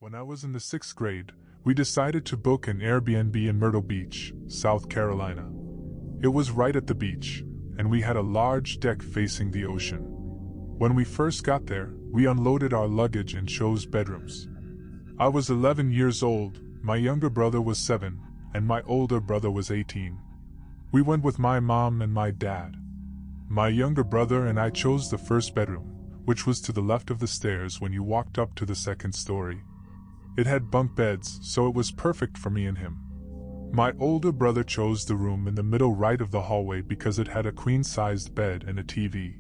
When I was in the 6th grade, we decided to book an Airbnb in Myrtle Beach, South Carolina. It was right at the beach, and we had a large deck facing the ocean. When we first got there, we unloaded our luggage and chose bedrooms. I was 11 years old, my younger brother was 7, and my older brother was 18. We went with my mom and my dad. My younger brother and I chose the first bedroom, which was to the left of the stairs when you walked up to the second story. It had bunk beds, so it was perfect for me and him. My older brother chose the room in the middle right of the hallway because it had a queen-sized bed and a TV.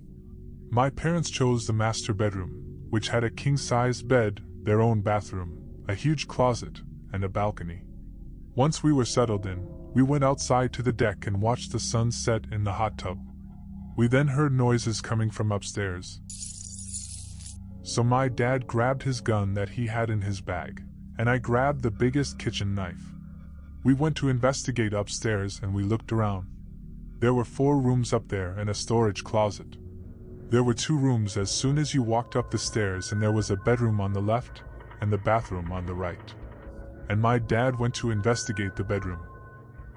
My parents chose the master bedroom, which had a king-sized bed, their own bathroom, a huge closet, and a balcony. Once we were settled in, we went outside to the deck and watched the sun set in the hot tub. We then heard noises coming from upstairs. So my dad grabbed his gun that he had in his bag, and I grabbed the biggest kitchen knife. We went to investigate upstairs and we looked around. There were 4 rooms up there and a storage closet. There were 2 rooms as soon as you walked up the stairs, and there was a bedroom on the left and the bathroom on the right. And my dad went to investigate the bedroom.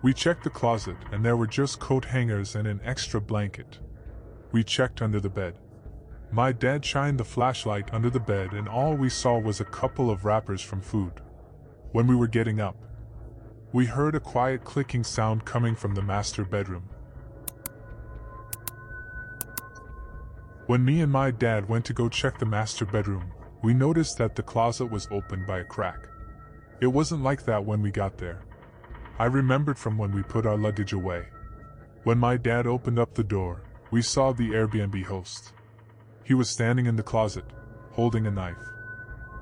We checked the closet and there were just coat hangers and an extra blanket. We checked under the bed. My dad shined the flashlight under the bed and all we saw was a couple of wrappers from food. When we were getting up, we heard a quiet clicking sound coming from the master bedroom. When me and my dad went to go check the master bedroom, we noticed that the closet was opened by a crack. It wasn't like that when we got there. I remembered from when we put our luggage away. When my dad opened up the door, we saw the Airbnb host. He was standing in the closet, holding a knife.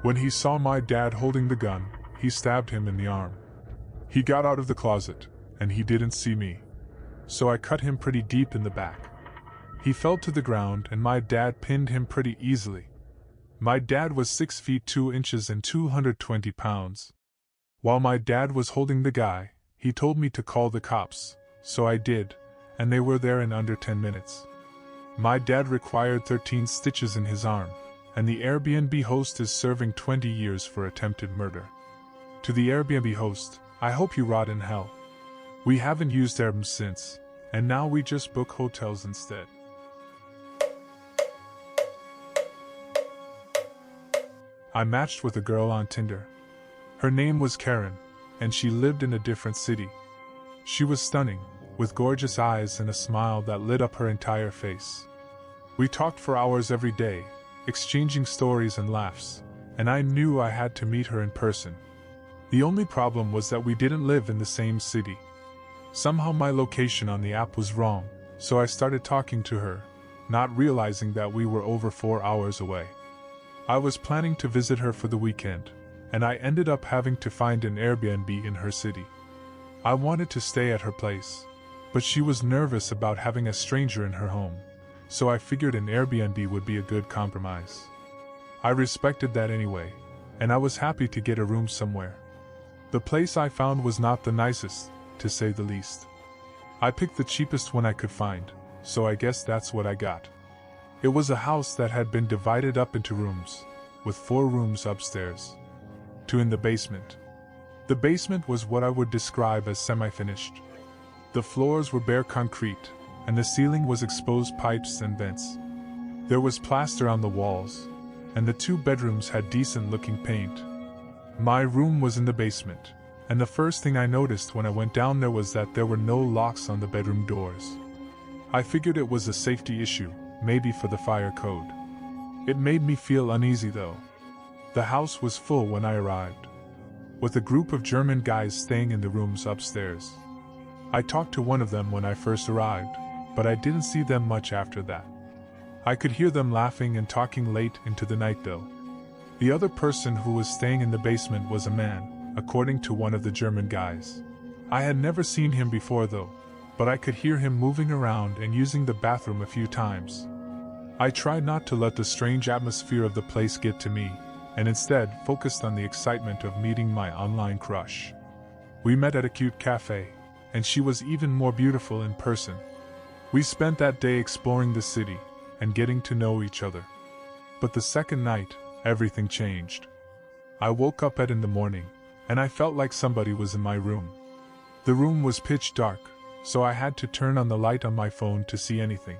When he saw my dad holding the gun, he stabbed him in the arm. He got out of the closet, and he didn't see me. So I cut him pretty deep in the back. He fell to the ground and my dad pinned him pretty easily. My dad was 6 feet 2 inches and 220 pounds. While my dad was holding the guy, he told me to call the cops, so I did, and they were there in under 10 minutes. My dad required 13 stitches in his arm, and the Airbnb host is serving 20 years for attempted murder. To the Airbnb host, I hope you rot in hell. We haven't used Airbnb since, and now we just book hotels instead. I matched with a girl on Tinder. Her name was Karen, and she lived in a different city. She was stunning, with gorgeous eyes and a smile that lit up her entire face. We talked for hours every day, exchanging stories and laughs, and I knew I had to meet her in person. The only problem was that we didn't live in the same city. Somehow my location on the app was wrong, so I started talking to her, not realizing that we were over 4 hours away. I was planning to visit her for the weekend, and I ended up having to find an Airbnb in her city. I wanted to stay at her place, but she was nervous about having a stranger in her home, so I figured an Airbnb would be a good compromise. I respected that anyway, and I was happy to get a room somewhere. The place I found was not the nicest, to say the least. I picked the cheapest one I could find, so I guess that's what I got. It was a house that had been divided up into rooms, with 4 rooms upstairs, 2 in the basement. The basement was what I would describe as semi-finished. The floors were bare concrete, and the ceiling was exposed pipes and vents. There was plaster on the walls, and the 2 bedrooms had decent-looking paint. My room was in the basement, and the first thing I noticed when I went down there was that there were no locks on the bedroom doors. I figured it was a safety issue, maybe for the fire code. It made me feel uneasy though. The house was full when I arrived, with a group of German guys staying in the rooms upstairs. I talked to one of them when I first arrived, but I didn't see them much after that. I could hear them laughing and talking late into the night though. The other person who was staying in the basement was a man, according to one of the German guys. I had never seen him before though, but I could hear him moving around and using the bathroom a few times. I tried not to let the strange atmosphere of the place get to me, and instead focused on the excitement of meeting my online crush. We met at a cute cafe, and she was even more beautiful in person. We spent that day exploring the city and getting to know each other. But the second night, everything changed. I woke up in the morning, and I felt like somebody was in my room. The room was pitch dark, so I had to turn on the light on my phone to see anything.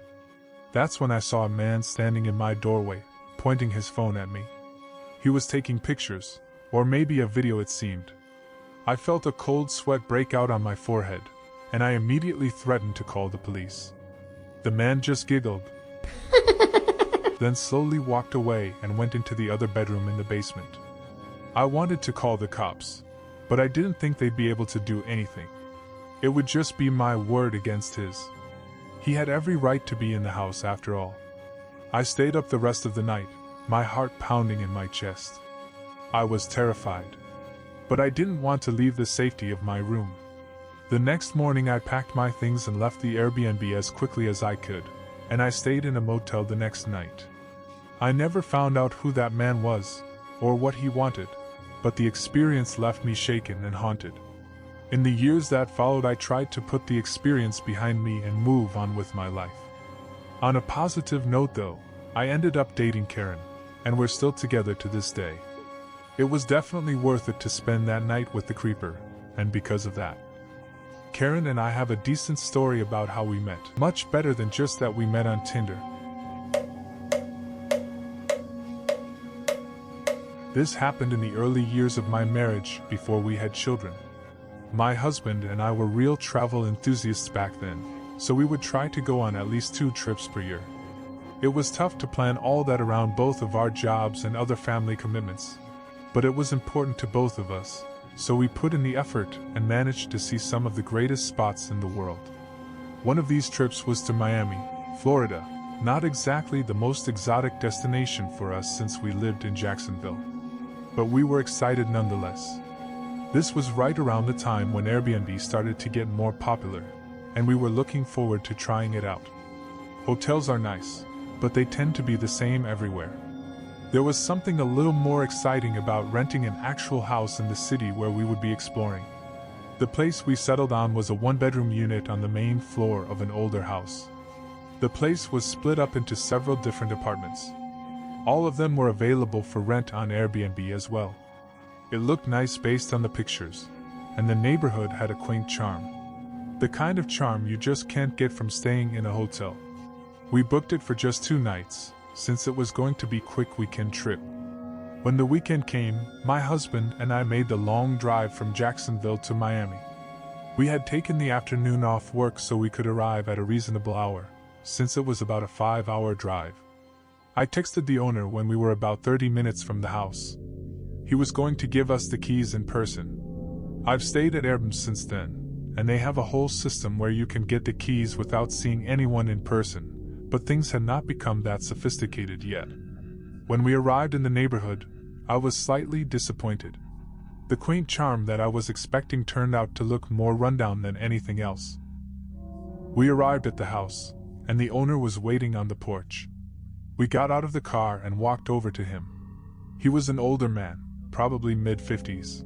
That's when I saw a man standing in my doorway, pointing his phone at me. He was taking pictures, or maybe a video it seemed. I felt a cold sweat break out on my forehead, and I immediately threatened to call the police. The man just giggled, then slowly walked away and went into the other bedroom in the basement. I wanted to call the cops, but I didn't think they'd be able to do anything. It would just be my word against his. He had every right to be in the house after all. I stayed up the rest of the night, my heart pounding in my chest. I was terrified, but I didn't want to leave the safety of my room. The next morning I packed my things and left the Airbnb as quickly as I could, and I stayed in a motel the next night. I never found out who that man was, or what he wanted, but the experience left me shaken and haunted. In the years that followed, I tried to put the experience behind me and move on with my life. On a positive note though, I ended up dating Karen, and we're still together to this day. It was definitely worth it to spend that night with the creeper, and because of that, Karen and I have a decent story about how we met. Much better than just that we met on Tinder. This happened in the early years of my marriage, before we had children. My husband and I were real travel enthusiasts back then, so we would try to go on at least 2 trips per year. It was tough to plan all that around both of our jobs and other family commitments, but it was important to both of us, so we put in the effort and managed to see some of the greatest spots in the world. One of these trips was to Miami, Florida, not exactly the most exotic destination for us since we lived in Jacksonville. But we were excited nonetheless. This was right around the time when Airbnb started to get more popular, and we were looking forward to trying it out. Hotels are nice, but they tend to be the same everywhere. There was something a little more exciting about renting an actual house in the city where we would be exploring. The place we settled on was a 1-bedroom unit on the main floor of an older house. The place was split up into several different apartments. All of them were available for rent on Airbnb as well. It looked nice based on the pictures, and the neighborhood had a quaint charm. The kind of charm you just can't get from staying in a hotel. We booked it for just 2 nights, since it was going to be a quick weekend trip. When the weekend came, my husband and I made the long drive from Jacksonville to Miami. We had taken the afternoon off work so we could arrive at a reasonable hour, since it was about a 5-hour drive. I texted the owner when we were about 30 minutes from the house. He was going to give us the keys in person. I've stayed at Airbnb since then, and they have a whole system where you can get the keys without seeing anyone in person, but things had not become that sophisticated yet. When we arrived in the neighborhood, I was slightly disappointed. The quaint charm that I was expecting turned out to look more rundown than anything else. We arrived at the house, and the owner was waiting on the porch. We got out of the car and walked over to him. He was an older man, probably mid-50s,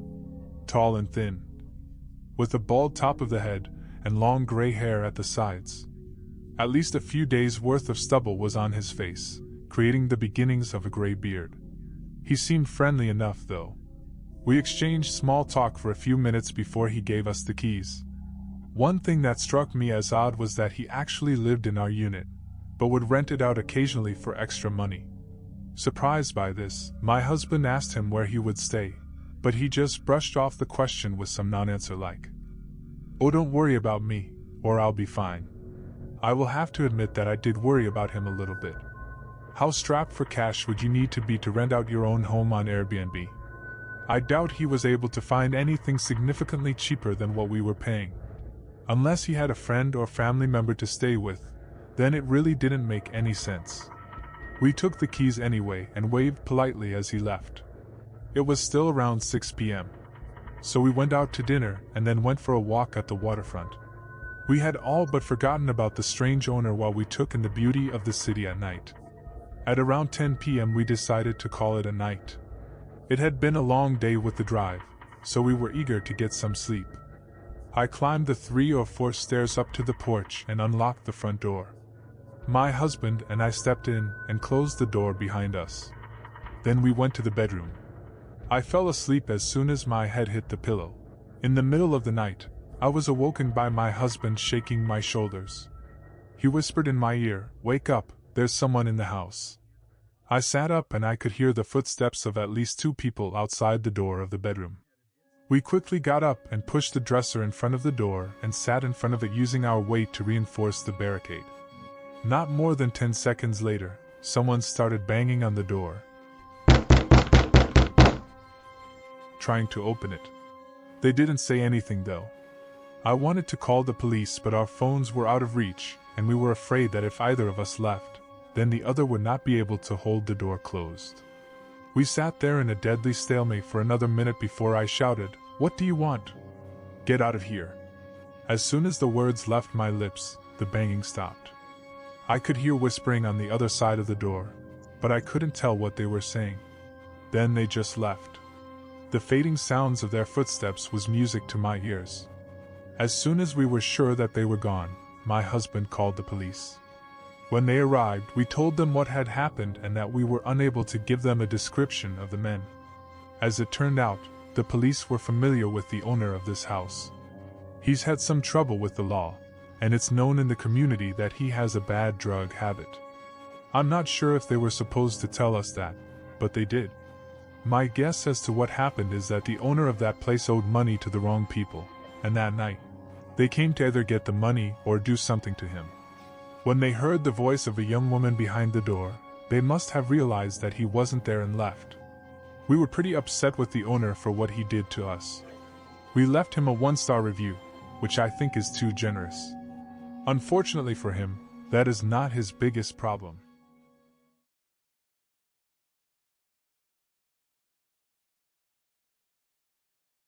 tall and thin, with a bald top of the head and long gray hair at the sides. At least a few days' worth of stubble was on his face, creating the beginnings of a gray beard. He seemed friendly enough, though. We exchanged small talk for a few minutes before he gave us the keys. One thing that struck me as odd was that he actually lived in our unit, but would rent it out occasionally for extra money. Surprised by this, my husband asked him where he would stay, but he just brushed off the question with some non-answer like, "Oh, don't worry about me, or I'll be fine." I will have to admit that I did worry about him a little bit. How strapped for cash would you need to be to rent out your own home on Airbnb? I doubt he was able to find anything significantly cheaper than what we were paying. Unless he had a friend or family member to stay with, then it really didn't make any sense. We took the keys anyway and waved politely as he left. It was still around 6 p.m. So we went out to dinner and then went for a walk at the waterfront. We had all but forgotten about the strange owner while we took in the beauty of the city at night. At around 10 p.m. we decided to call it a night. It had been a long day with the drive, so we were eager to get some sleep. I climbed the 3 or 4 stairs up to the porch and unlocked the front door. My husband and I stepped in and closed the door behind us. Then we went to the bedroom. I fell asleep as soon as my head hit the pillow. In the middle of the night, I was awoken by my husband shaking my shoulders. He whispered in my ear, "Wake up, there's someone in the house." I sat up and I could hear the footsteps of at least 2 people outside the door of the bedroom. We quickly got up and pushed the dresser in front of the door and sat in front of it using our weight to reinforce the barricade. Not more than 10 seconds later, someone started banging on the door, trying to open it. They didn't say anything though. I wanted to call the police, but our phones were out of reach, and we were afraid that if either of us left, then the other would not be able to hold the door closed. We sat there in a deadly stalemate for another minute before I shouted, "What do you want? Get out of here." As soon as the words left my lips, the banging stopped. I could hear whispering on the other side of the door, but I couldn't tell what they were saying. Then they just left. The fading sounds of their footsteps was music to my ears. As soon as we were sure that they were gone, my husband called the police. When they arrived, we told them what had happened and that we were unable to give them a description of the men. As it turned out, the police were familiar with the owner of this house. He's had some trouble with the law, and it's known in the community that he has a bad drug habit. I'm not sure if they were supposed to tell us that, but they did. My guess as to what happened is that the owner of that place owed money to the wrong people, and that night, they came to either get the money or do something to him. When they heard the voice of a young woman behind the door, they must have realized that he wasn't there and left. We were pretty upset with the owner for what he did to us. We left him a 1-star review, which I think is too generous. Unfortunately for him, that is not his biggest problem.